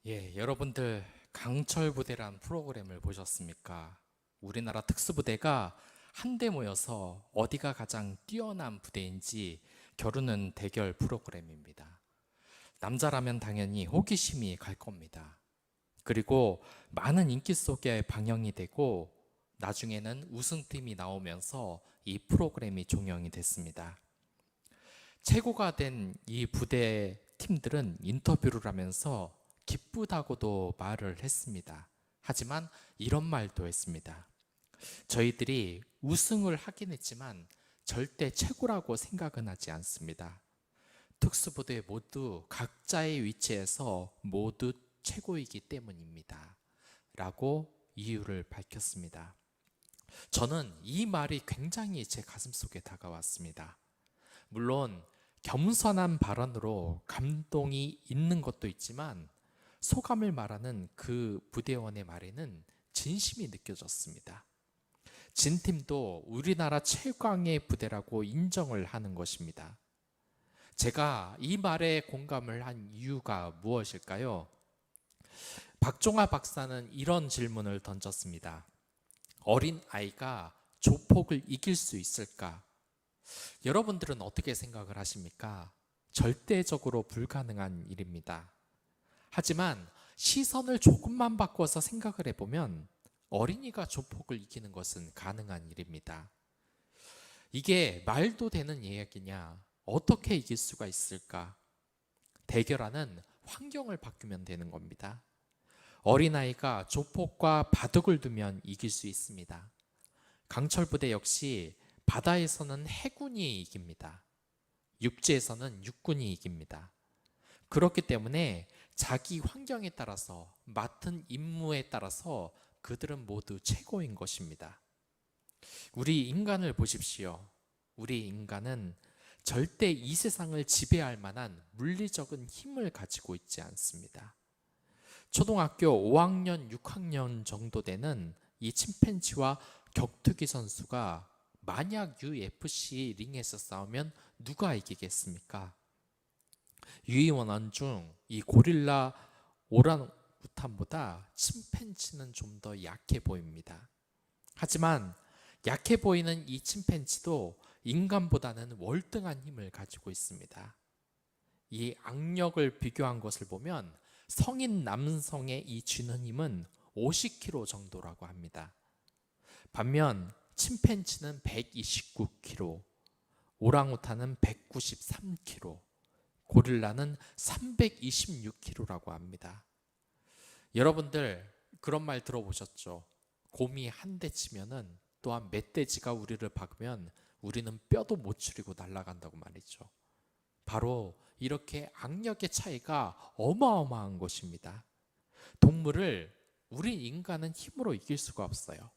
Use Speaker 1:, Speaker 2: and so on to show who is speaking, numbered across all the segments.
Speaker 1: 여러분들 강철부대란 프로그램을 보셨습니까? 우리나라 특수부대가 한데 모여서 어디가 가장 뛰어난 부대인지 겨루는 대결 프로그램입니다. 남자라면 당연히 호기심이 갈 겁니다. 그리고 많은 인기 속에 방영이 되고 나중에는 우승팀이 나오면서 이 프로그램이 종영이 됐습니다. 최고가 된 이 부대 팀들은 인터뷰를 하면서 기쁘다고도 말을 했습니다. 하지만 이런 말도 했습니다. 저희들이 우승을 하긴 했지만 절대 최고라고 생각은 하지 않습니다. 특수부대 모두 각자의 위치에서 모두 최고이기 때문입니다. 라고 이유를 밝혔습니다. 저는 이 말이 굉장히 제 가슴속에 다가왔습니다. 물론 겸손한 발언으로 감동이 있는 것도 있지만 소감을 말하는 그 부대원의 말에는 진심이 느껴졌습니다. 진 팀도 우리나라 최강의 부대라고 인정을 하는 것입니다. 제가 이 말에 공감을 한 이유가 무엇일까요? 박종화 박사는 이런 질문을 던졌습니다. 어린 아이가 조폭을 이길 수 있을까? 여러분들은 어떻게 생각을 하십니까? 절대적으로 불가능한 일입니다. 하지만 시선을 조금만 바꿔서 생각을 해보면 어린이가 조폭을 이기는 것은 가능한 일입니다. 이게 말도 되는 이야기냐? 어떻게 이길 수가 있을까? 대결하는 환경을 바꾸면 되는 겁니다. 어린아이가 조폭과 바둑을 두면 이길 수 있습니다. 강철부대 역시 바다에서는 해군이 이깁니다. 육지에서는 육군이 이깁니다. 그렇기 때문에 자기 환경에 따라서 맡은 임무에 따라서 그들은 모두 최고인 것입니다. 우리 인간을 보십시오. 우리 인간은 절대 이 세상을 지배할 만한 물리적인 힘을 가지고 있지 않습니다. 초등학교 5학년, 6학년 정도 되는 이 침팬지와 격투기 선수가 만약 UFC 링에서 싸우면 누가 이기겠습니까? 유이원한 중 이 고릴라 오랑우탄보다 침팬지는 좀 더 약해 보입니다. 하지만 약해 보이는 이 침팬지도 인간보다는 월등한 힘을 가지고 있습니다. 이 악력을 비교한 것을 보면 성인 남성의 이 쥐는 힘은 50kg 정도라고 합니다. 반면 침팬지는 129kg, 오랑우탄은 193kg, 고릴라는 326kg라고 합니다. 여러분들 그런 말 들어보셨죠? 곰이 한 대 치면은 또한 멧돼지가 우리를 박으면 우리는 뼈도 못 추리고 날아간다고 말이죠. 바로 이렇게 악력의 차이가 어마어마한 것입니다. 동물을 우리 인간은 힘으로 이길 수가 없어요.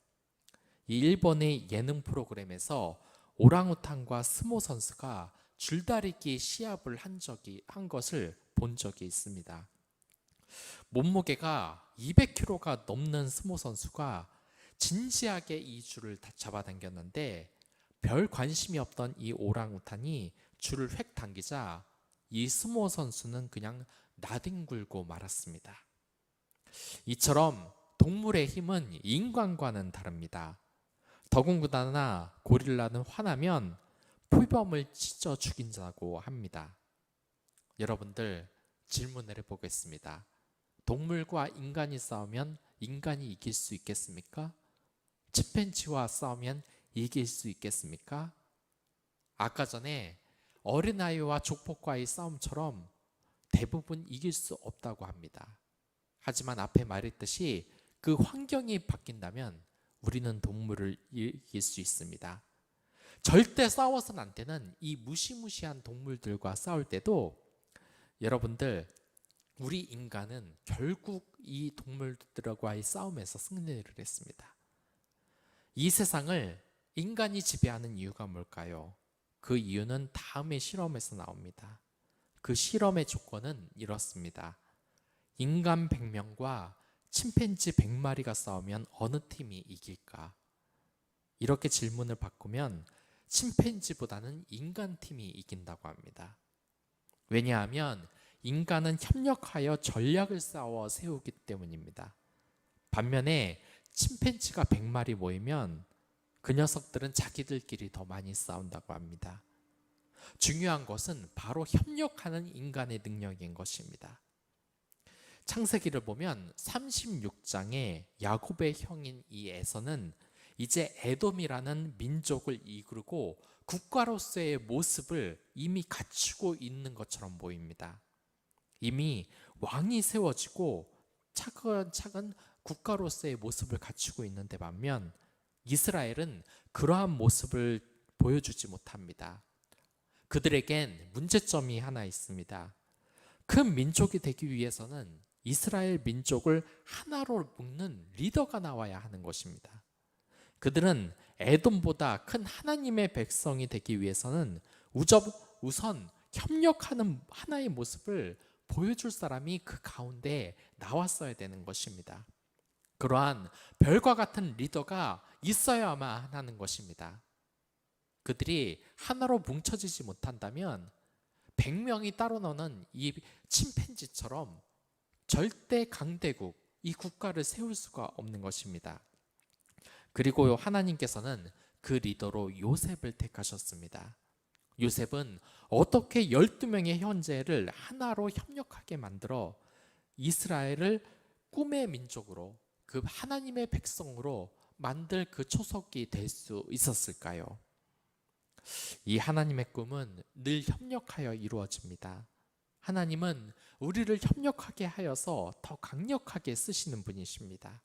Speaker 1: 이 일본의 예능 프로그램에서 오랑우탄과 스모 선수가 줄다리기 시합을 한 것을 본 적이 있습니다. 몸무게가 200kg가 넘는 스모 선수가 진지하게 이 줄을 잡아당겼는데 별 관심이 없던 이 오랑우탄이 줄을 획 당기자 이 스모 선수는 그냥 나뒹굴고 말았습니다. 이처럼 동물의 힘은 인간과는 다릅니다. 더군다나 고릴라는 화나면 표범을 찢어 죽인다고 합니다. 여러분들 질문을 해보겠습니다. 동물과 인간이 싸우면 인간이 이길 수 있겠습니까? 침팬지와 싸우면 이길 수 있겠습니까? 아까 전에 어린아이와 조폭과의 싸움처럼 대부분 이길 수 없다고 합니다. 하지만 앞에 말했듯이 그 환경이 바뀐다면 우리는 동물을 이길 수 있습니다. 절대 싸워서는 안 되는 이 무시무시한 동물들과 싸울 때도 여러분들 우리 인간은 결국 이 동물들과의 싸움에서 승리를 했습니다. 이 세상을 인간이 지배하는 이유가 뭘까요? 그 이유는 다음의 실험에서 나옵니다. 그 실험의 조건은 이렇습니다. 인간 100명과 침팬지 100마리가 싸우면 어느 팀이 이길까? 이렇게 질문을 바꾸면 침팬지보다는 인간 팀이 이긴다고 합니다. 왜냐하면 인간은 협력하여 전략을 쌓아 세우기 때문입니다. 반면에 침팬지가 100마리 모이면 그 녀석들은 자기들끼리 더 많이 싸운다고 합니다. 중요한 것은 바로 협력하는 인간의 능력인 것입니다. 창세기를 보면 36장에 야곱의 형인 이 에서는 이제 에돔이라는 민족을 이끌고 국가로서의 모습을 이미 갖추고 있는 것처럼 보입니다. 이미 왕이 세워지고 차근차근 국가로서의 모습을 갖추고 있는데 반면 이스라엘은 그러한 모습을 보여주지 못합니다. 그들에겐 문제점이 하나 있습니다. 큰 민족이 되기 위해서는 이스라엘 민족을 하나로 묶는 리더가 나와야 하는 것입니다. 그들은 에돔보다 큰 하나님의 백성이 되기 위해서는 우선 협력하는 하나의 모습을 보여줄 사람이 그 가운데 나왔어야 되는 것입니다. 그러한 별과 같은 리더가 있어야만 하는 것입니다. 그들이 하나로 뭉쳐지지 못한다면 100명이 따로 노는 이 침팬지처럼 절대 강대국, 이 국가를 세울 수가 없는 것입니다. 그리고 하나님께서는 그 리더로 요셉을 택하셨습니다. 요셉은 어떻게 12명의 형제를 하나로 협력하게 만들어 이스라엘을 꿈의 민족으로, 그 하나님의 백성으로 만들 그 초석이 될 수 있었을까요? 이 하나님의 꿈은 늘 협력하여 이루어집니다. 하나님은 우리를 협력하게 하여서 더 강력하게 쓰시는 분이십니다.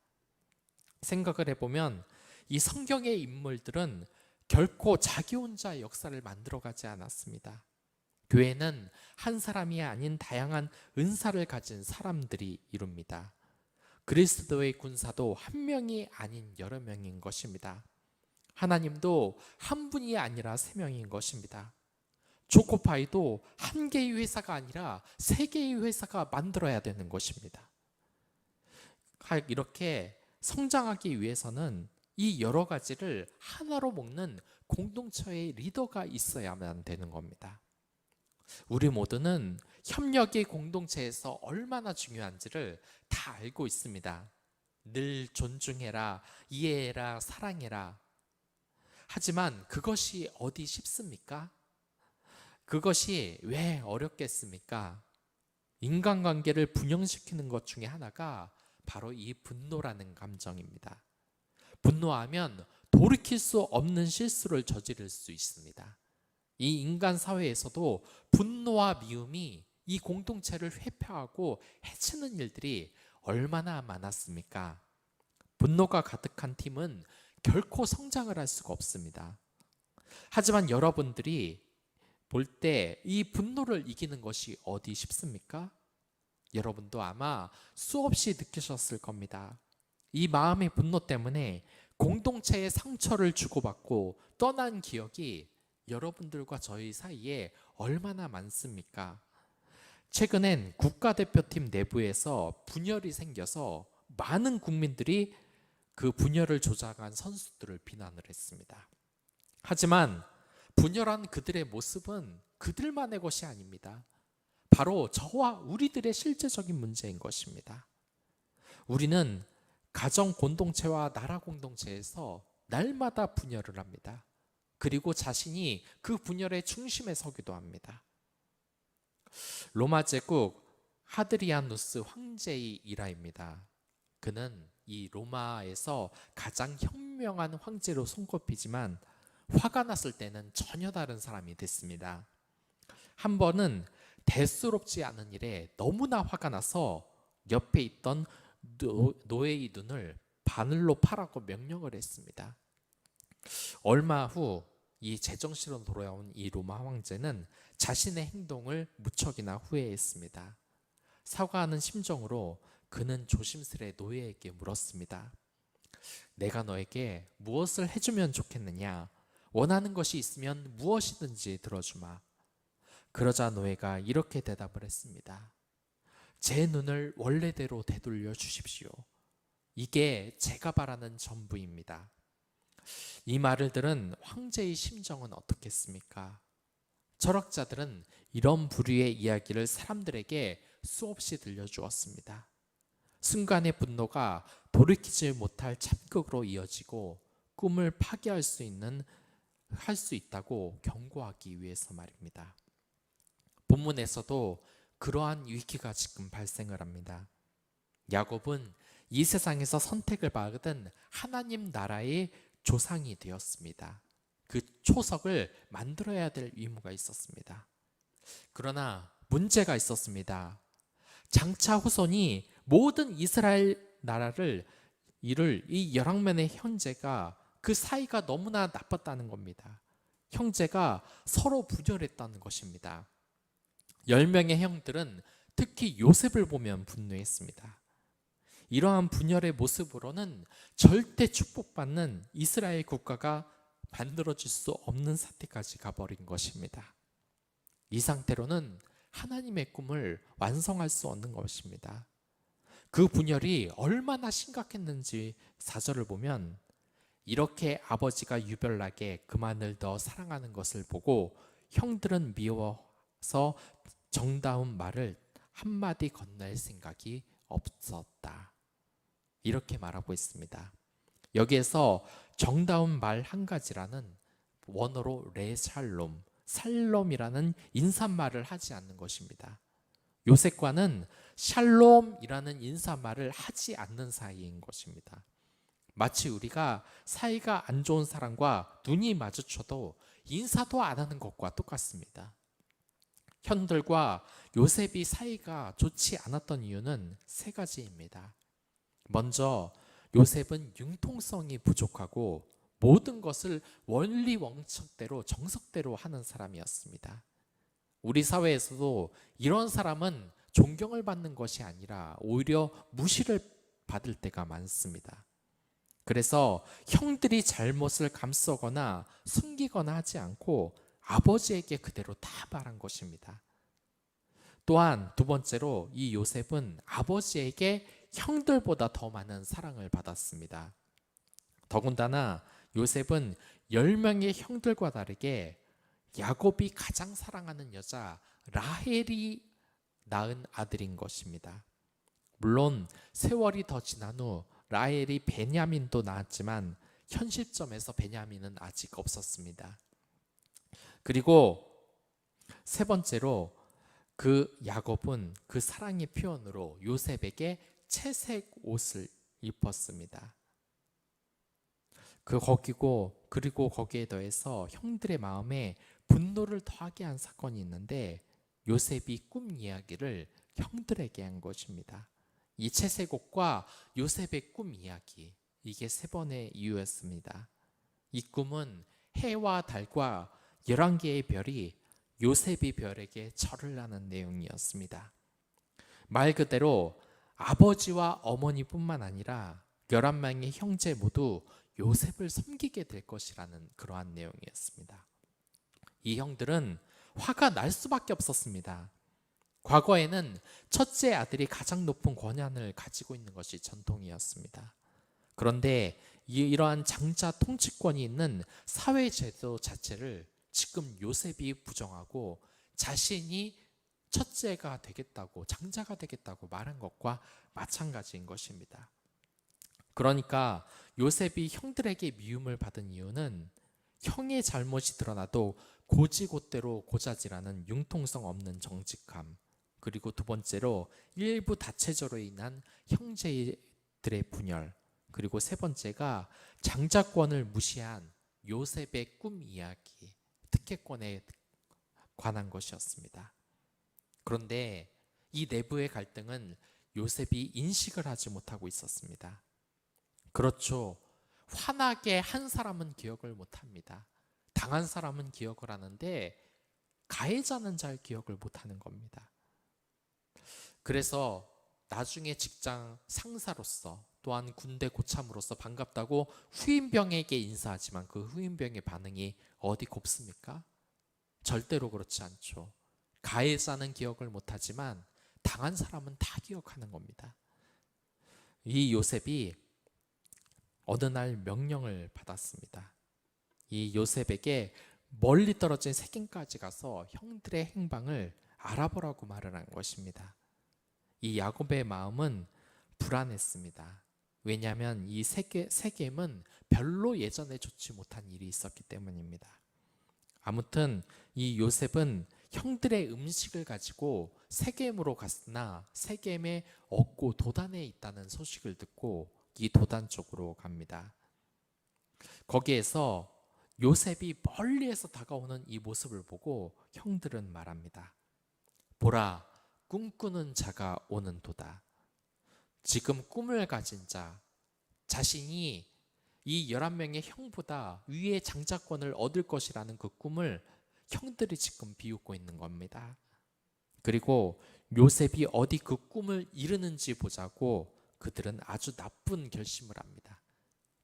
Speaker 1: 생각을 해보면 이 성경의 인물들은 결코 자기 혼자 역사를 만들어가지 않았습니다. 교회는 한 사람이 아닌 다양한 은사를 가진 사람들이 이룹니다. 그리스도의 군사도 한 명이 아닌 여러 명인 것입니다. 하나님도 한 분이 아니라 3명인 것입니다. 초코파이도 한 개의 회사가 아니라 3개의 회사가 만들어야 되는 것입니다. 이렇게 성장하기 위해서는 이 여러 가지를 하나로 묶는 공동체의 리더가 있어야만 되는 겁니다. 우리 모두는 협력이 공동체에서 얼마나 중요한지를 다 알고 있습니다. 늘 존중해라, 이해해라, 사랑해라. 하지만 그것이 어디 쉽습니까? 그것이 왜 어렵겠습니까? 인간관계를 분열시키는 것 중에 하나가 바로 이 분노라는 감정입니다. 분노하면 돌이킬 수 없는 실수를 저지를 수 있습니다. 이 인간 사회에서도 분노와 미움이 이 공동체를 회피하고 해치는 일들이 얼마나 많았습니까? 분노가 가득한 팀은 결코 성장을 할 수가 없습니다. 하지만 여러분들이 볼 때 이 분노를 이기는 것이 어디 쉽습니까? 여러분도 아마 수없이 느끼셨을 겁니다. 이 마음의 분노 때문에 공동체의 상처를 주고받고 떠난 기억이 여러분들과 저희 사이에 얼마나 많습니까? 최근엔 국가대표팀 내부에서 분열이 생겨서 많은 국민들이 그 분열을 조장한 선수들을 비난을 했습니다. 하지만 분열한 그들의 모습은 그들만의 것이 아닙니다. 바로 저와 우리들의 실제적인 문제인 것입니다. 우리는 가정 공동체와 나라 공동체에서 날마다 분열을 합니다. 그리고 자신이 그 분열의 중심에 서기도 합니다. 로마 제국 하드리아누스 황제의 일화입니다. 그는 이 로마에서 가장 현명한 황제로 손꼽히지만 화가 났을 때는 전혀 다른 사람이 됐습니다. 한 번은 대수롭지 않은 일에 너무나 화가 나서 옆에 있던 노예의 눈을 바늘로 파라고 명령을 했습니다. 얼마 후 이 제정신으로 돌아온 이 로마 황제는 자신의 행동을 무척이나 후회했습니다. 사과하는 심정으로 그는 조심스레 노예에게 물었습니다. 내가 너에게 무엇을 해주면 좋겠느냐? 원하는 것이 있으면 무엇이든지 들어주마. 그러자 노예가 이렇게 대답을 했습니다. 제 눈을 원래대로 되돌려 주십시오. 이게 제가 바라는 전부입니다. 이 말을 들은 황제의 심정은 어떻겠습니까? 철학자들은 이런 부류의 이야기를 사람들에게 수없이 들려주었습니다. 순간의 분노가 돌이키지 못할 참극으로 이어지고 꿈을 파괴할 할 수 있다고 경고하기 위해서 말입니다. 본문에서도 그러한 위기가 지금 발생을 합니다. 야곱은 이 세상에서 선택을 받은 하나님 나라의 조상이 되었습니다. 그 초석을 만들어야 될 의무가 있었습니다. 그러나 문제가 있었습니다. 장차 후손이 모든 이스라엘 나라를 이룰 이 열왕면의 형제가 그 사이가 너무나 나빴다는 겁니다. 형제가 서로 분열했다는 것입니다. 10명의 형들은 특히 요셉을 보면 분노했습니다. 이러한 분열의 모습으로는 절대 축복받는 이스라엘 국가가 만들어질 수 없는 사태까지 가버린 것입니다. 이 상태로는 하나님의 꿈을 완성할 수 없는 것입니다. 그 분열이 얼마나 심각했는지 4절을 보면 이렇게 아버지가 유별나게 그만을 더 사랑하는 것을 보고 형들은 미워서 정다운 말을 한마디 건넬 생각이 없었다. 이렇게 말하고 있습니다. 여기에서 정다운 말 한 가지라는 원어로 레샬롬, 살롬이라는 인사말을 하지 않는 것입니다. 요셉과는 샬롬이라는 인사말을 하지 않는 사이인 것입니다. 마치 우리가 사이가 안 좋은 사람과 눈이 마주쳐도 인사도 안 하는 것과 똑같습니다. 형들과 요셉이 사이가 좋지 않았던 이유는 3가지입니다. 먼저 요셉은 융통성이 부족하고 모든 것을 원리 원칙대로 정석대로 하는 사람이었습니다. 우리 사회에서도 이런 사람은 존경을 받는 것이 아니라 오히려 무시를 받을 때가 많습니다. 그래서 형들이 잘못을 감싸거나 숨기거나 하지 않고 아버지에게 그대로 다 말한 것입니다. 또한 2번째로 이 요셉은 아버지에게 형들보다 더 많은 사랑을 받았습니다. 더군다나 요셉은 10명의 형들과 다르게 야곱이 가장 사랑하는 여자 라헬이 낳은 아들인 것입니다. 물론 세월이 더 지난 후 라헬이 베냐민도 낳았지만 현 시점에서 베냐민은 아직 없었습니다. 그리고 3번째로 그 야곱은 그 사랑의 표현으로 요셉에게 채색 옷을 입혔습니다. 그리고 거기에 더해서 형들의 마음에 분노를 더하게 한 사건이 있는데 요셉이 꿈 이야기를 형들에게 한 것입니다. 이 채색 옷과 요셉의 꿈 이야기, 이게 3번의 이유였습니다. 이 꿈은 해와 달과 11개의 별이 요셉이 별에게 절을 하는 내용이었습니다. 말 그대로 아버지와 어머니뿐만 아니라 11명의 형제 모두 요셉을 섬기게 될 것이라는 그러한 내용이었습니다. 이 형들은 화가 날 수밖에 없었습니다. 과거에는 첫째 아들이 가장 높은 권한을 가지고 있는 것이 전통이었습니다. 그런데 이러한 장자 통치권이 있는 사회제도 자체를 지금 요셉이 부정하고 자신이 첫째가 되겠다고, 장자가 되겠다고 말한 것과 마찬가지인 것입니다. 그러니까 요셉이 형들에게 미움을 받은 이유는 형의 잘못이 드러나도 고지고대로 고자질하는 융통성 없는 정직함, 그리고 2번째로 일부 다체제로 인한 형제들의 분열, 그리고 3번째가 장자권을 무시한 요셉의 꿈 이야기, 특혜권에 관한 것이었습니다. 그런데 이 내부의 갈등은 요셉이 인식을 하지 못하고 있었습니다. 그렇죠. 화나게 한 사람은 기억을 못합니다. 당한 사람은 기억을 하는데 가해자는 잘 기억을 못하는 겁니다. 그래서 나중에 직장 상사로서 또한 군대 고참으로서 반갑다고 후임병에게 인사하지만 그 후임병의 반응이 어디 곱습니까? 절대로 그렇지 않죠. 가해자는 기억을 못하지만 당한 사람은 다 기억하는 겁니다. 이 요셉이 어느 날 명령을 받았습니다. 이 요셉에게 멀리 떨어진 세겜까지 가서 형들의 행방을 알아보라고 말을 한 것입니다. 이 야곱의 마음은 불안했습니다. 왜냐하면 이 세겜은 별로 예전에 좋지 못한 일이 있었기 때문입니다. 아무튼 이 요셉은 형들의 음식을 가지고 세겜으로 갔으나 세겜에 없고 도단에 있다는 소식을 듣고 이 도단 쪽으로 갑니다. 거기에서 요셉이 멀리에서 다가오는 이 모습을 보고 형들은 말합니다. 보라, 꿈꾸는 자가 오는도다. 지금 꿈을 가진 자, 자신이 이 11명의 형보다 위의 장자권을 얻을 것이라는 그 꿈을 형들이 지금 비웃고 있는 겁니다. 그리고 요셉이 어디 그 꿈을 이루는지 보자고 그들은 아주 나쁜 결심을 합니다.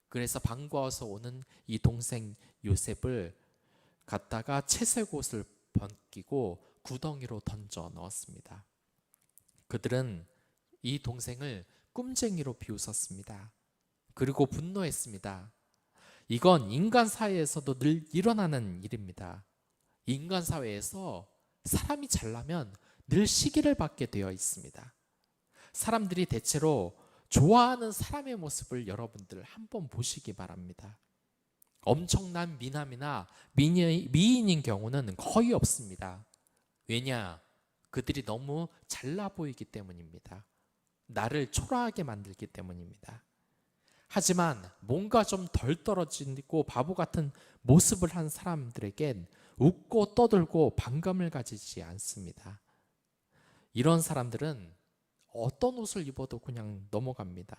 Speaker 1: 그래서 반가워서 오는 이 동생 요셉을 갖다가 채색 옷을 벗기고 구덩이로 던져 넣었습니다. 그들은 이 동생을 꿈쟁이로 비웃었습니다. 그리고 분노했습니다. 이건 인간 사회에서도 늘 일어나는 일입니다. 인간 사회에서 사람이 잘나면 늘 시기를 받게 되어 있습니다. 사람들이 대체로 좋아하는 사람의 모습을 여러분들 한번 보시기 바랍니다. 엄청난 미남이나 미인인 경우는 거의 없습니다. 왜냐? 그들이 너무 잘나 보이기 때문입니다. 나를 초라하게 만들기 때문입니다. 하지만 뭔가 좀 덜 떨어지고 바보 같은 모습을 한 사람들에겐 웃고 떠들고 반감을 가지지 않습니다. 이런 사람들은 어떤 옷을 입어도 그냥 넘어갑니다.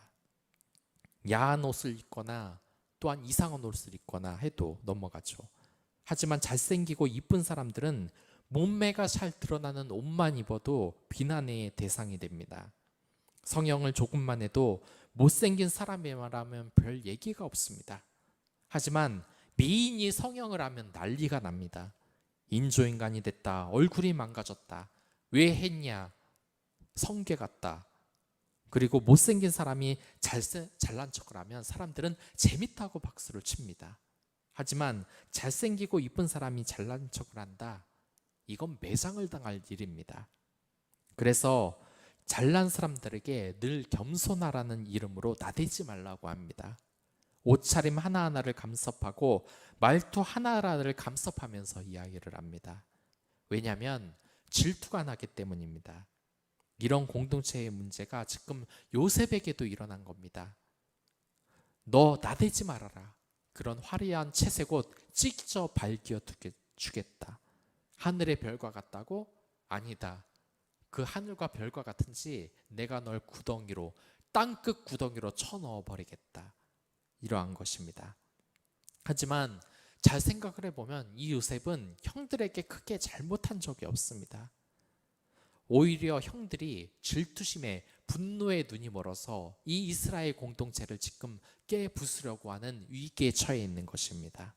Speaker 1: 야한 옷을 입거나 또한 이상한 옷을 입거나 해도 넘어가죠. 하지만 잘생기고 이쁜 사람들은 몸매가 잘 드러나는 옷만 입어도 비난의 대상이 됩니다. 성형을 조금만 해도 못생긴 사람이라면 별 얘기가 없습니다. 하지만 미인이 성형을 하면 난리가 납니다. 인조인간이 됐다. 얼굴이 망가졌다. 왜 했냐? 성게 같다. 그리고 못생긴 사람이 잘난 척을 하면 사람들은 재밌다고 박수를 칩니다. 하지만 잘생기고 이쁜 사람이 잘난 척을 한다. 이건 매장을 당할 일입니다. 그래서 잘난 사람들에게 늘 겸손하라는 이름으로 나대지 말라고 합니다. 옷차림 하나하나를 감섭하고 말투 하나하나를 감섭하면서 이야기를 합니다. 왜냐하면 질투가 나기 때문입니다. 이런 공동체의 문제가 지금 요셉에게도 일어난 겁니다. 너 나대지 말아라. 그런 화려한 채색옷 찢어 발기어 주겠다. 하늘의 별과 같다고? 아니다. 그 하늘과 별과 같은지 내가 널 구덩이로 땅끝 구덩이로 쳐넣어 버리겠다. 이러한 것입니다. 하지만 잘 생각을 해보면 이 요셉은 형들에게 크게 잘못한 적이 없습니다. 오히려 형들이 질투심에 분노에 눈이 멀어서 이 이스라엘 공동체를 지금 깨부수려고 하는 위기에 처해 있는 것입니다.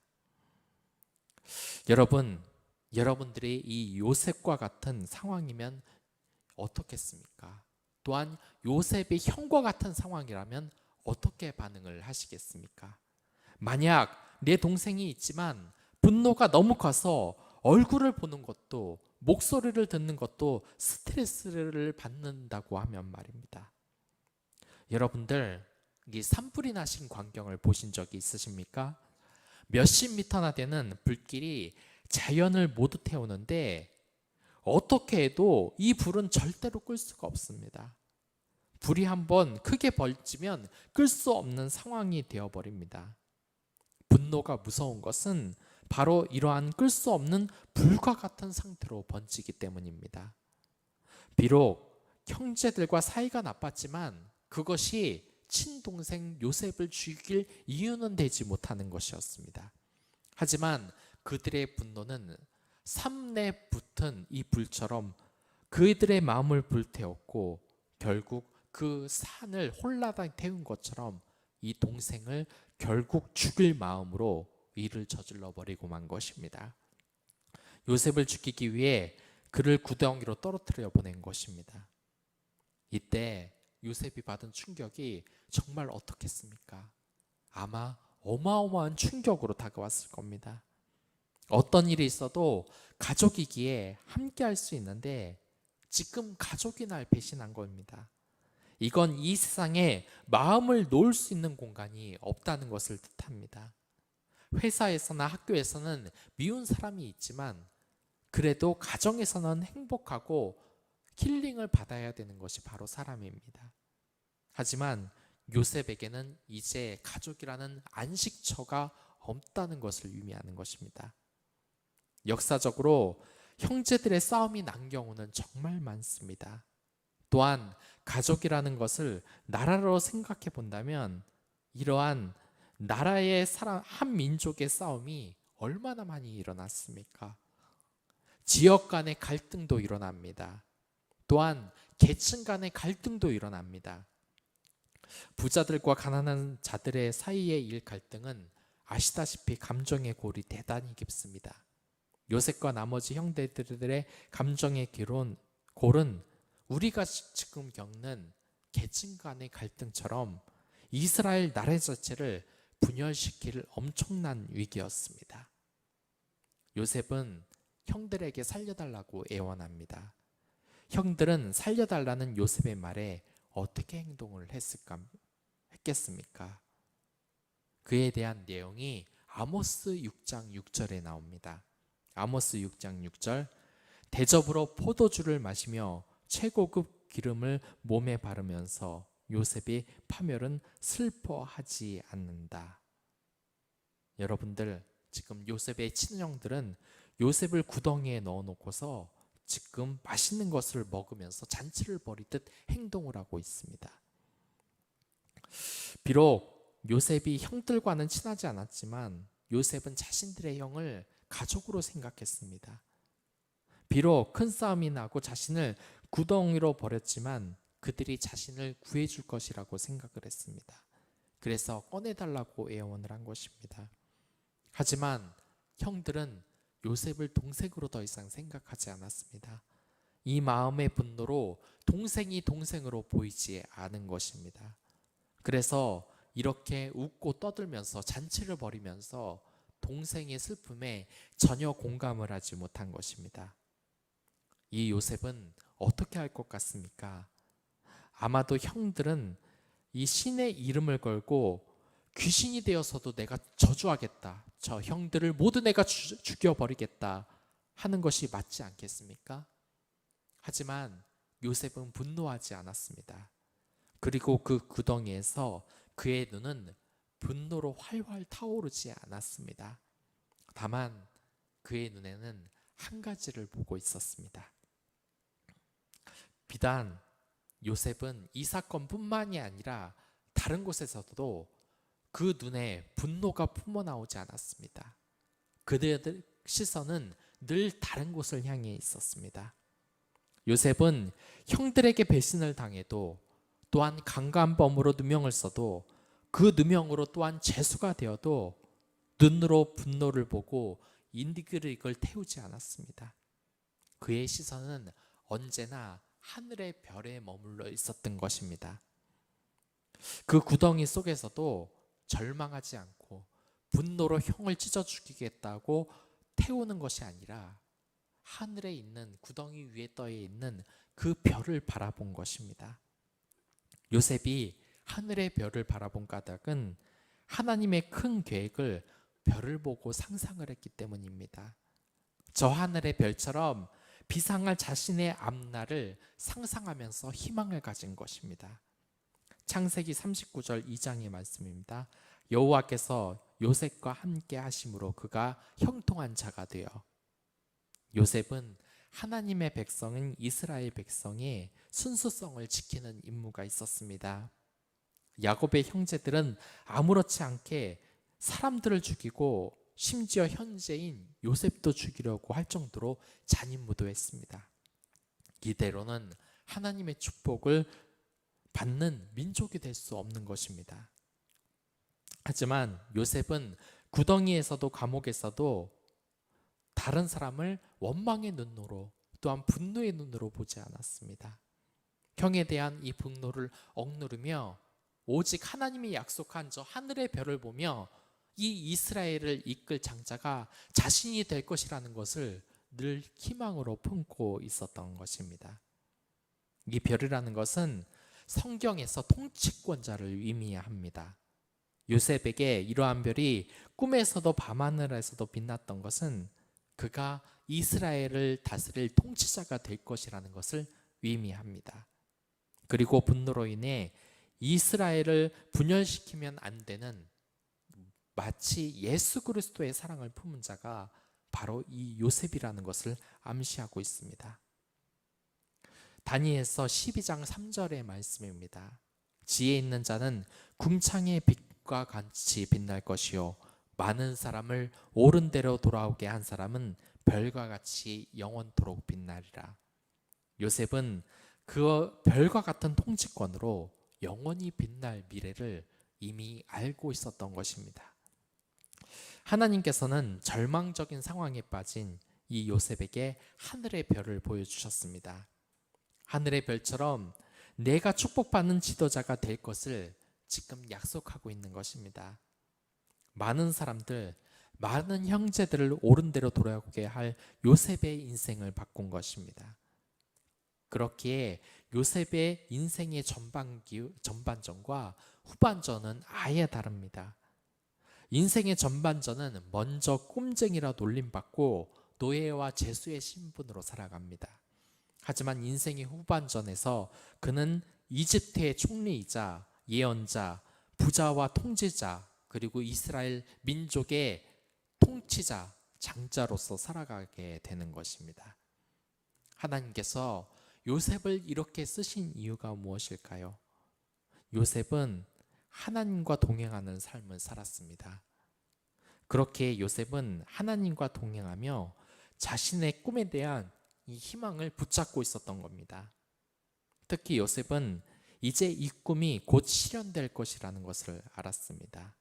Speaker 1: 여러분들이 이 요셉과 같은 상황이면 어떻겠습니까? 또한 요셉의 형과 같은 상황이라면 어떻게 반응을 하시겠습니까? 만약 내 동생이 있지만 분노가 너무 커서 얼굴을 보는 것도 목소리를 듣는 것도 스트레스를 받는다고 하면 말입니다. 여러분들 이 산불이 나신 광경을 보신 적이 있으십니까? 몇십 미터나 되는 불길이 자연을 모두 태우는데 어떻게 해도 이 불은 절대로 끌 수가 없습니다. 불이 한번 크게 벌지면 끌 수 없는 상황이 되어버립니다. 분노가 무서운 것은 바로 이러한 끌 수 없는 불과 같은 상태로 번지기 때문입니다. 비록 형제들과 사이가 나빴지만 그것이 친동생 요셉을 죽일 이유는 되지 못하는 것이었습니다. 하지만 그들의 분노는 삼내 붙은 이 불처럼 그들의 마음을 불태웠고 결국 그 산을 홀라당 태운 것처럼 이 동생을 결국 죽일 마음으로 일을 저질러 버리고 만 것입니다. 요셉을 죽이기 위해 그를 구덩이로 떨어뜨려 보낸 것입니다. 이때 요셉이 받은 충격이 정말 어떻겠습니까? 아마 어마어마한 충격으로 다가왔을 겁니다. 어떤 일이 있어도 가족이기에 함께 할 수 있는데 지금 가족이 날 배신한 겁니다. 이건 이 세상에 마음을 놓을 수 있는 공간이 없다는 것을 뜻합니다. 회사에서나 학교에서는 미운 사람이 있지만 그래도 가정에서는 행복하고 힐링을 받아야 되는 것이 바로 사람입니다. 하지만 요셉에게는 이제 가족이라는 안식처가 없다는 것을 의미하는 것입니다. 역사적으로 형제들의 싸움이 난 경우는 정말 많습니다. 또한 가족이라는 것을 나라로 생각해 본다면 이러한 나라의 사람 한 민족의 싸움이 얼마나 많이 일어났습니까? 지역 간의 갈등도 일어납니다. 또한 계층 간의 갈등도 일어납니다. 부자들과 가난한 자들의 사이의 일 갈등은 아시다시피 감정의 골이 대단히 깊습니다. 요셉과 나머지 형제들의 감정의 골은 우리가 지금 겪는 계층 간의 갈등처럼 이스라엘 나라 자체를 분열시킬 엄청난 위기였습니다. 요셉은 형들에게 살려달라고 애원합니다. 형들은 살려달라는 요셉의 말에 어떻게 행동을 했겠습니까? 그에 대한 내용이 아모스 6장 6절에 나옵니다. 아모스 6장 6절, 대접으로 포도주를 마시며 최고급 기름을 몸에 바르면서 요셉의 파멸은 슬퍼하지 않는다. 여러분들, 지금 요셉의 친형들은 요셉을 구덩이에 넣어놓고서 지금 맛있는 것을 먹으면서 잔치를 벌이듯 행동을 하고 있습니다. 비록 요셉이 형들과는 친하지 않았지만 요셉은 자신들의 형을 가족으로 생각했습니다. 비록 큰 싸움이 나고 자신을 구덩이로 버렸지만 그들이 자신을 구해줄 것이라고 생각을 했습니다. 그래서 꺼내달라고 애원을 한 것입니다. 하지만 형들은 요셉을 동생으로 더 이상 생각하지 않았습니다. 이 마음의 분노로 동생이 동생으로 보이지 않은 것입니다. 그래서 이렇게 웃고 떠들면서 잔치를 벌이면서 동생의 슬픔에 전혀 공감을 하지 못한 것입니다. 이 요셉은 어떻게 할 것 같습니까? 아마도 형들은 이 신의 이름을 걸고 귀신이 되어서도 내가 저주하겠다, 저 형들을 모두 내가 죽여버리겠다 하는 것이 맞지 않겠습니까? 하지만 요셉은 분노하지 않았습니다. 그리고 그 구덩이에서 그의 눈은 분노로 활활 타오르지 않았습니다. 다만 그의 눈에는 한 가지를 보고 있었습니다. 비단 요셉은 이 사건뿐만이 아니라 다른 곳에서도 그 눈에 분노가 품어나오지 않았습니다. 그들의 시선은 늘 다른 곳을 향해 있었습니다. 요셉은 형들에게 배신을 당해도 또한 강간범으로 누명을 써도 그 누명으로 또한 죄수가 되어도 눈으로 분노를 보고 인디그를 태우지 않았습니다. 그의 시선은 언제나 하늘의 별에 머물러 있었던 것입니다. 그 구덩이 속에서도 절망하지 않고 분노로 형을 찢어 죽이겠다고 태우는 것이 아니라 하늘에 있는 구덩이 위에 떠 있는 그 별을 바라본 것입니다. 요셉이 하늘의 별을 바라본 까닭은 하나님의 큰 계획을 별을 보고 상상을 했기 때문입니다. 저 하늘의 별처럼 비상할 자신의 앞날을 상상하면서 희망을 가진 것입니다. 창세기 39절 2장의 말씀입니다. 여호와께서 요셉과 함께 하심으로 그가 형통한 자가 되어. 요셉은 하나님의 백성인 이스라엘 백성의 순수성을 지키는 임무가 있었습니다. 야곱의 형제들은 아무렇지 않게 사람들을 죽이고 심지어 현재인 요셉도 죽이려고 할 정도로 잔인무도했습니다. 이대로는 하나님의 축복을 받는 민족이 될 수 없는 것입니다. 하지만 요셉은 구덩이에서도 감옥에서도 다른 사람을 원망의 눈으로 또한 분노의 눈으로 보지 않았습니다. 형에 대한 이 분노를 억누르며 오직 하나님이 약속한 저 하늘의 별을 보며 이 이스라엘을 이끌 장자가 자신이 될 것이라는 것을 늘 희망으로 품고 있었던 것입니다. 이 별이라는 것은 성경에서 통치권자를 의미합니다. 요셉에게 이러한 별이 꿈에서도 밤하늘에서도 빛났던 것은 그가 이스라엘을 다스릴 통치자가 될 것이라는 것을 의미합니다. 그리고 분노로 인해 이스라엘을 분열시키면 안 되는 마치 예수 그리스도의 사랑을 품은 자가 바로 이 요셉이라는 것을 암시하고 있습니다. 다니엘서 12장 3절의 말씀입니다. 지혜 있는 자는 궁창의 빛과 같이 빛날 것이요 많은 사람을 옳은 대로 돌아오게 한 사람은 별과 같이 영원토록 빛나리라. 요셉은 그 별과 같은 통치권으로 영원히 빛날 미래를 이미 알고 있었던 것입니다. 하나님께서는 절망적인 상황에 빠진 이 요셉에게 하늘의 별을 보여주셨습니다. 하늘의 별처럼 내가 축복받는 지도자가 될 것을 지금 약속하고 있는 것입니다. 많은 사람들, 많은 형제들을 옳은 대로 돌아오게 할 요셉의 인생을 바꾼 것입니다. 그렇기에 요셉의 인생의 전반전과 후반전은 아예 다릅니다. 인생의 전반전은 먼저 꼼쟁이라 놀림받고 노예와 죄수의 신분으로 살아갑니다. 하지만 인생의 후반전에서 그는 이집트의 총리이자 예언자, 부자와 통제자, 그리고 이스라엘 민족의 통치자, 장자로서 살아가게 되는 것입니다. 하나님께서 요셉을 이렇게 쓰신 이유가 무엇일까요? 요셉은 하나님과 동행하는 삶을 살았습니다. 그렇게 요셉은 하나님과 동행하며 자신의 꿈에 대한 이 희망을 붙잡고 있었던 겁니다. 특히 요셉은 이제 이 꿈이 곧 실현될 것이라는 것을 알았습니다.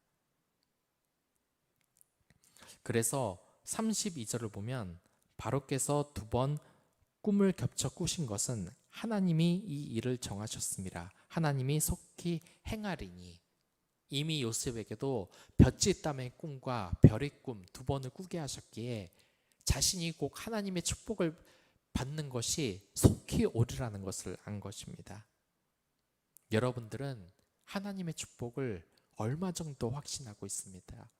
Speaker 1: 그래서 32절을 보면 바로께서 2번 꿈을 겹쳐 꾸신 것은 하나님이 이 일을 정하셨습니다. 하나님이 속히 행하리니. 이미 요셉에게도 볕이 땀의 꿈과 별의 꿈 2번을 꾸게 하셨기에 자신이 꼭 하나님의 축복을 받는 것이 속히 오리라는 것을 안 것입니다. 여러분들은 하나님의 축복을 얼마 정도 확신하고 있습니다.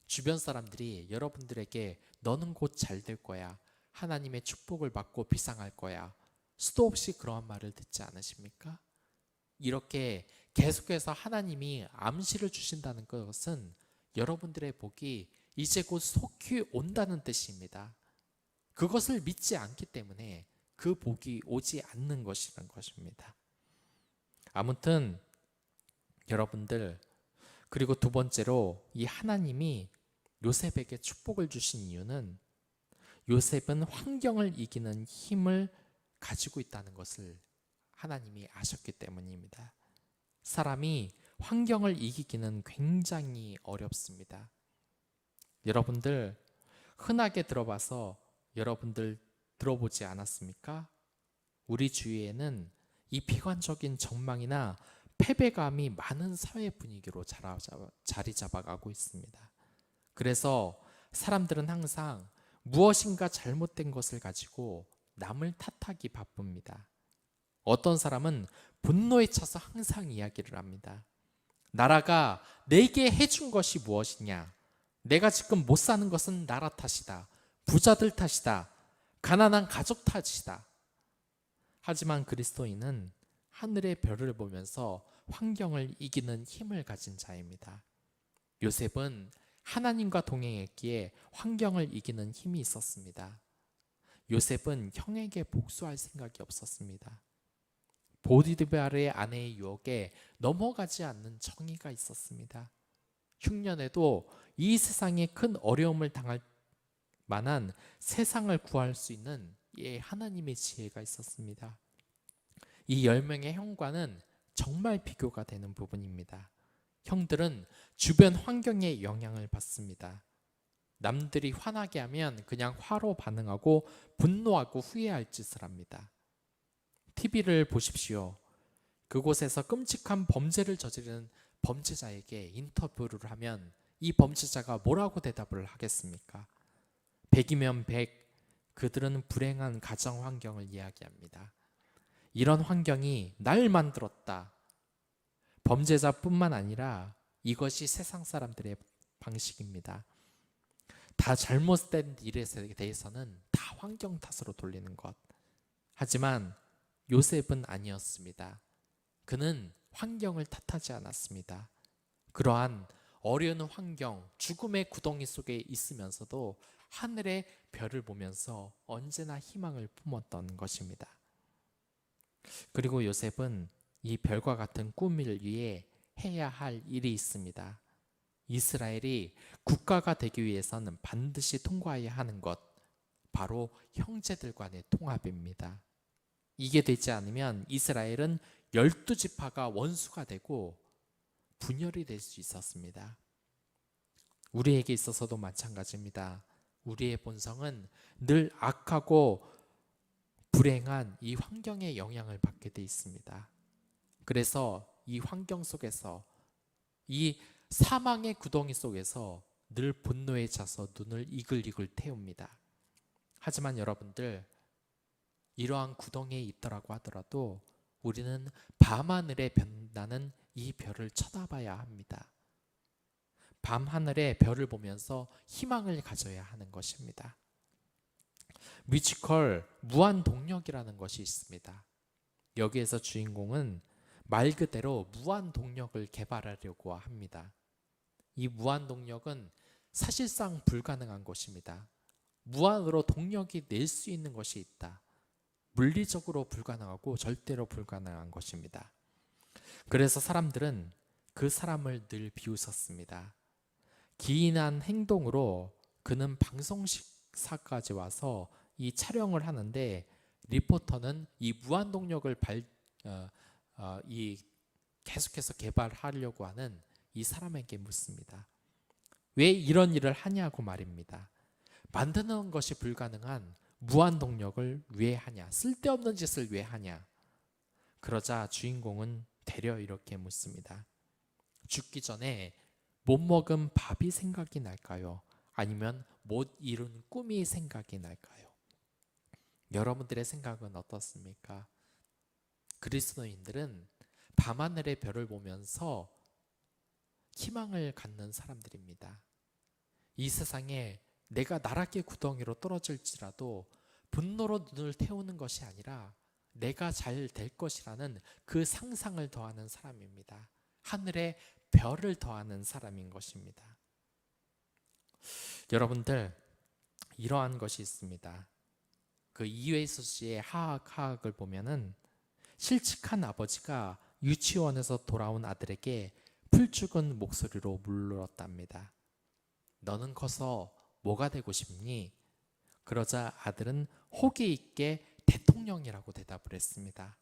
Speaker 1: 주변 사람들이 여러분들에게 너는 곧 잘 될 거야, 하나님의 축복을 받고 비상할 거야, 수도 없이 그러한 말을 듣지 않으십니까? 이렇게 계속해서 하나님이 암시를 주신다는 것은 여러분들의 복이 이제 곧 속히 온다는 뜻입니다. 그것을 믿지 않기 때문에 그 복이 오지 않는 것이라는 것입니다. 아무튼 여러분들, 그리고 2번째로 이 하나님이 요셉에게 축복을 주신 이유는 요셉은 환경을 이기는 힘을 가지고 있다는 것을 하나님이 아셨기 때문입니다. 사람이 환경을 이기기는 굉장히 어렵습니다. 여러분들 흔하게 들어봐서 여러분들 들어보지 않았습니까? 우리 주위에는 이 비관적인 전망이나 패배감이 많은 사회 분위기로 자리 잡아가고 있습니다. 그래서 사람들은 항상 무엇인가 잘못된 것을 가지고 남을 탓하기 바쁩니다. 어떤 사람은 분노에 차서 항상 이야기를 합니다. 나라가 내게 해준 것이 무엇이냐? 내가 지금 못 사는 것은 나라 탓이다. 부자들 탓이다. 가난한 가족 탓이다. 하지만 그리스도인은 하늘의 별을 보면서 환경을 이기는 힘을 가진 자입니다. 요셉은 하나님과 동행했기에 환경을 이기는 힘이 있었습니다. 요셉은 형에게 복수할 생각이 없었습니다. 보디드발의 아내의 유혹에 넘어가지 않는 정의가 있었습니다. 흉년에도 이 세상에 큰 어려움을 당할 만한 세상을 구할 수 있는 하나님의 지혜가 있었습니다. 이 10명의 형과는 정말 비교가 되는 부분입니다. 형들은 주변 환경에 영향을 받습니다. 남들이 화나게 하면 그냥 화로 반응하고 분노하고 후회할 짓을 합니다. TV를 보십시오. 그곳에서 끔찍한 범죄를 저지르는 범죄자에게 인터뷰를 하면 이 범죄자가 뭐라고 대답을 하겠습니까? 100이면 100, 그들은 불행한 가정 환경을 이야기합니다. 이런 환경이 날 만들었다. 범죄자뿐만 아니라 이것이 세상 사람들의 방식입니다. 다 잘못된 일에 대해서는 다 환경 탓으로 돌리는 것. 하지만 요셉은 아니었습니다. 그는 환경을 탓하지 않았습니다. 그러한 어려운 환경, 죽음의 구덩이 속에 있으면서도 하늘의 별을 보면서 언제나 희망을 품었던 것입니다. 그리고 요셉은 이 별과 같은 꿈을 위해 해야 할 일이 있습니다. 이스라엘이 국가가 되기 위해서는 반드시 통과해야 하는 것, 바로 형제들 간의 통합입니다. 이게 되지 않으면 이스라엘은 12지파가 원수가 되고 분열이 될 수 있었습니다. 우리에게 있어서도 마찬가지입니다. 우리의 본성은 늘 악하고 불행한 이 환경의 영향을 받게 돼 있습니다. 그래서 이 환경 속에서, 이 사망의 구덩이 속에서 늘 분노에 차서 눈을 이글이글 태웁니다. 하지만 여러분들, 이러한 구덩이에 있더라고 하더라도 우리는 밤하늘에 빛나는 이 별을 쳐다봐야 합니다. 밤하늘의 별을 보면서 희망을 가져야 하는 것입니다. 뮤지컬 무한동력이라는 것이 있습니다. 여기에서 주인공은 말 그대로 무한동력을 개발하려고 합니다. 이 무한동력은 사실상 불가능한 것입니다. 무한으로 동력이 낼 수 있는 것이 있다. 물리적으로 불가능하고 절대로 불가능한 것입니다. 그래서 사람들은 그 사람을 늘 비웃었습니다. 기인한 행동으로 그는 방송사까지 와서 이 촬영을 하는데, 리포터는 이 무한동력을 계속해서 개발하려고 하는 이 사람에게 묻습니다. 왜 이런 일을 하냐고 말입니다. 만드는 것이 불가능한 무한동력을 왜 하냐? 쓸데없는 짓을 왜 하냐? 그러자 주인공은 되려 이렇게 묻습니다. 죽기 전에 못 먹은 밥이 생각이 날까요? 아니면 못 이룬 꿈이 생각이 날까요? 여러분들의 생각은 어떻습니까? 그리스도인들은 밤하늘의 별을 보면서 희망을 갖는 사람들입니다. 이 세상에 내가 나락의 구덩이로 떨어질지라도 분노로 눈을 태우는 것이 아니라 내가 잘 될 것이라는 그 상상을 더하는 사람입니다. 하늘의 별을 더하는 사람인 것입니다. 여러분들, 이러한 것이 있습니다. 그 이회수 씨의 하악을 보면은 실직한 아버지가 유치원에서 돌아온 아들에게 풀죽은 목소리로 물었답니다. 너는 커서 뭐가 되고 싶니? 그러자 아들은 호기 있게 대통령이라고 대답을 했습니다.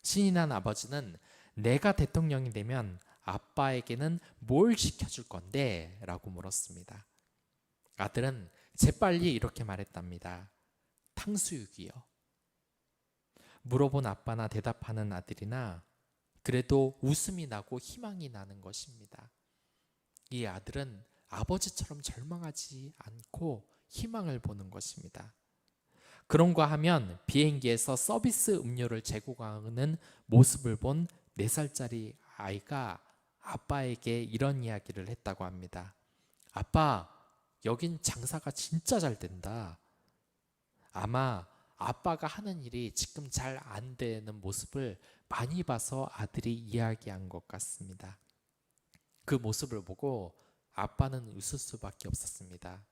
Speaker 1: 신이 난 아버지는 내가 대통령이 되면 아빠에게는 뭘 시켜줄 건데? 라고 물었습니다. 아들은 재빨리 이렇게 말했답니다. 탕수육이요. 물어본 아빠나 대답하는 아들이나 그래도 웃음이 나고 희망이 나는 것입니다. 이 아들은 아버지처럼 절망하지 않고 희망을 보는 것입니다. 그런가 하면 비행기에서 서비스 음료를 제공하는 모습을 본 4살짜리 아이가 아빠에게 이런 이야기를 했다고 합니다. 아빠, 여긴 장사가 진짜 잘 된다. 아마 아빠가 하는 일이 지금 잘 안 되는 모습을 많이 봐서 아들이 이야기한 것 같습니다. 그 모습을 보고 아빠는 웃을 수밖에 없었습니다.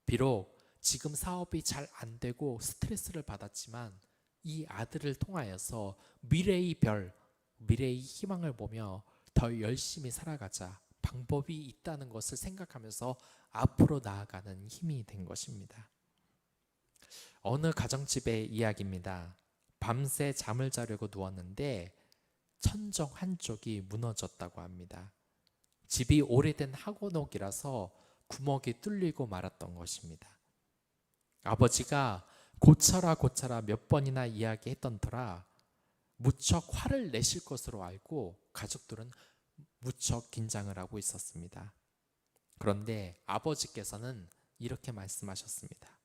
Speaker 1: 비록 지금 사업이 잘 안 되고 스트레스를 받았지만 이 아들을 통하여서 미래의 별, 미래의 희망을 보며 더 열심히 살아가자 방법이 있다는 것을 생각하면서 앞으로 나아가는 힘이 된 것입니다. 어느 가정집의 이야기입니다. 밤새 잠을 자려고 누웠는데 천정 한쪽이 무너졌다고 합니다. 집이 오래된 학원옥이라서 구멍이 뚫리고 말았던 것입니다. 아버지가 고쳐라 몇 번이나 이야기했던 터라 무척 화를 내실 것으로 알고 가족들은 무척 긴장을 하고 있었습니다. 그런데 아버지께서는 이렇게 말씀하셨습니다.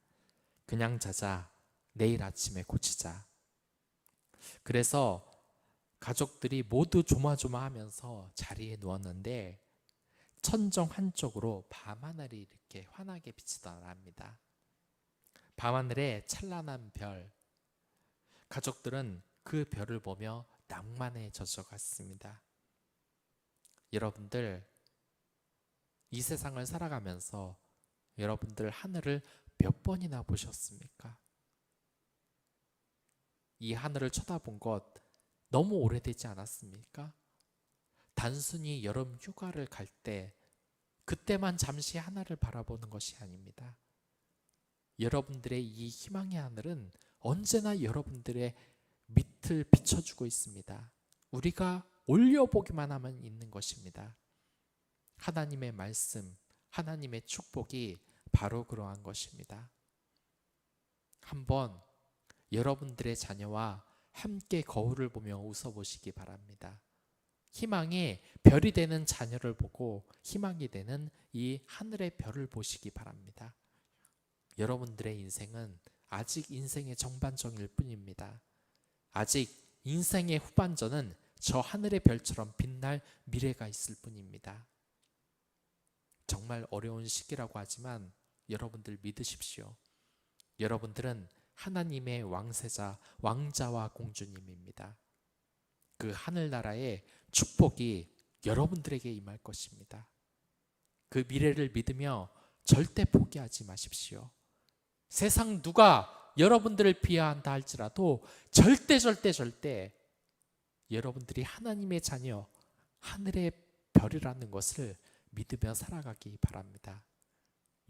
Speaker 1: 그냥 자자. 내일 아침에 고치자. 그래서 가족들이 모두 조마조마하면서 자리에 누웠는데 천정 한쪽으로 밤하늘이 이렇게 환하게 비치더랍니다. 밤하늘에 찬란한 별. 가족들은 그 별을 보며 낭만에 젖어갔습니다. 여러분들, 이 세상을 살아가면서 여러분들 하늘을 몇 번이나 보셨습니까? 이 하늘을 쳐다본 것 너무 오래되지 않았습니까? 단순히 여름 휴가를 갈 때 그때만 잠시 하늘을 바라보는 것이 아닙니다. 여러분들의 이 희망의 하늘은 언제나 여러분들의 밑을 비춰주고 있습니다. 우리가 올려보기만 하면 있는 것입니다. 하나님의 말씀, 하나님의 축복이 바로 그러한 것입니다. 한번 여러분들의 자녀와 함께 거울을 보며 웃어보시기 바랍니다. 희망의 별이 되는 자녀를 보고 희망이 되는 이 하늘의 별을 보시기 바랍니다. 여러분들의 인생은 아직 인생의 전반전일 뿐입니다. 아직 인생의 후반전은 저 하늘의 별처럼 빛날 미래가 있을 뿐입니다. 정말 어려운 시기라고 하지만 여러분들 믿으십시오. 여러분들은 하나님의 왕세자, 왕자와 공주님입니다. 그 하늘나라의 축복이 여러분들에게 임할 것입니다. 그 미래를 믿으며 절대 포기하지 마십시오. 세상 누가 여러분들을 비하한다 할지라도 절대 여러분들이 하나님의 자녀, 하늘의 별이라는 것을 믿으며 살아가기 바랍니다.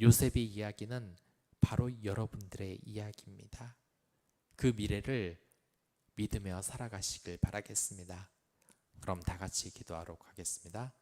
Speaker 1: 요셉의 이야기는 바로 여러분들의 이야기입니다. 그 미래를 믿으며 살아가시길 바라겠습니다. 그럼 다 같이 기도하러 가겠습니다.